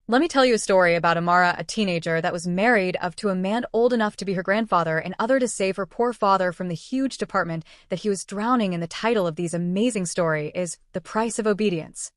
Let me tell you a story about Amara, a teenager that was married up to a man old enough to be her grandfather and other to save her poor father from the huge department that he was drowning in. The title of these amazing story is The Price of Obedience.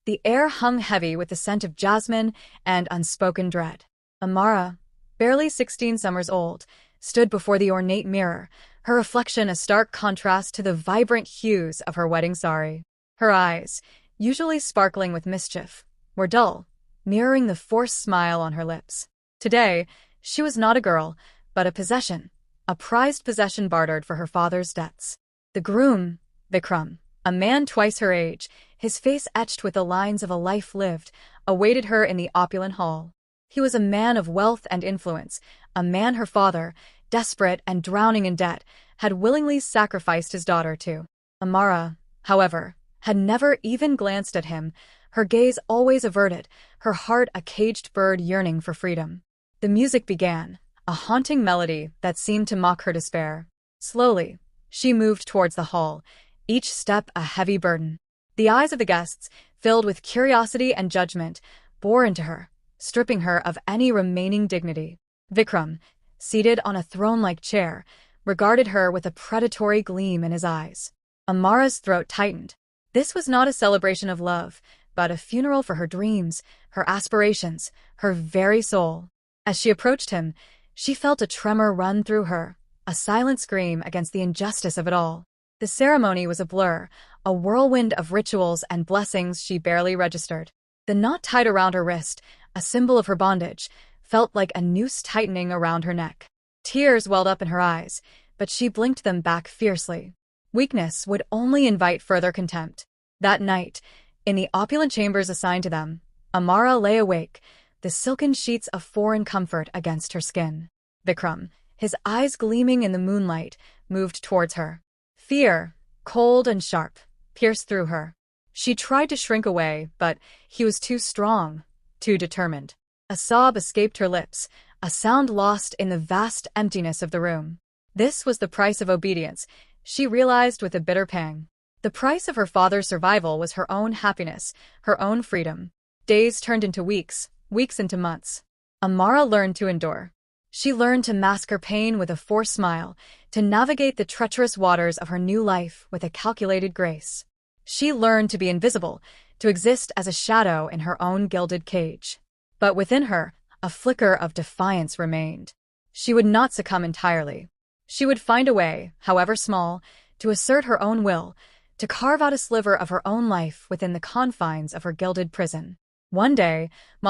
The air hung heavy with the scent of jasmine and unspoken dread. Amara, barely 16 summers old, stood before the ornate mirror, her reflection a stark contrast to the vibrant hues of her wedding sari. Her eyes, usually sparkling with mischief, were dull, mirroring the forced smile on her lips. Today, she was not a girl, but a possession, a prized possession bartered for her father's debts. The groom, Vikram, a man twice her age, his face etched with the lines of a life lived, awaited her in the opulent hall. He was a man of wealth and influence, a man her father, desperate and drowning in debt, had willingly sacrificed his daughter to. Amara, however, had never even glanced at him, her gaze always averted, her heart a caged bird yearning for freedom. The music began, a haunting melody that seemed to mock her despair. Slowly, she moved towards the hall, each step a heavy burden. The eyes of the guests, filled with curiosity and judgment, bore into her, stripping her of any remaining dignity. Vikram, seated on a throne-like chair, regarded her with a predatory gleam in his eyes. Amara's throat tightened. This was not a celebration of love, but a funeral for her dreams, her aspirations, her very soul. As she approached him, she felt a tremor run through her, a silent scream against the injustice of it all. The ceremony was a blur, a whirlwind of rituals and blessings she barely registered. The knot tied around her wrist, a symbol of her bondage, felt like a noose tightening around her neck. Tears welled up in her eyes, but she blinked them back fiercely. Weakness would only invite further contempt. That night, in the opulent chambers assigned to them, Amara lay awake, the silken sheets of foreign comfort against her skin. Vikram, his eyes gleaming in the moonlight, moved towards her. Fear, cold and sharp, pierced through her. She tried to shrink away, but he was too strong, too determined. A sob escaped her lips, a sound lost in the vast emptiness of the room. This was the price of obedience, she realized with a bitter pang. The price of her father's survival was her own happiness, her own freedom. Days turned into weeks, weeks into months. Amara learned to endure. She learned to mask her pain with a forced smile, to navigate the treacherous waters of her new life with a calculated grace. She learned to be invisible, to exist as a shadow in her own gilded cage. But within her, a flicker of defiance remained. She would not succumb entirely. She would find a way, however small, to assert her own will, to carve out a sliver of her own life within the confines of her gilded prison. One day,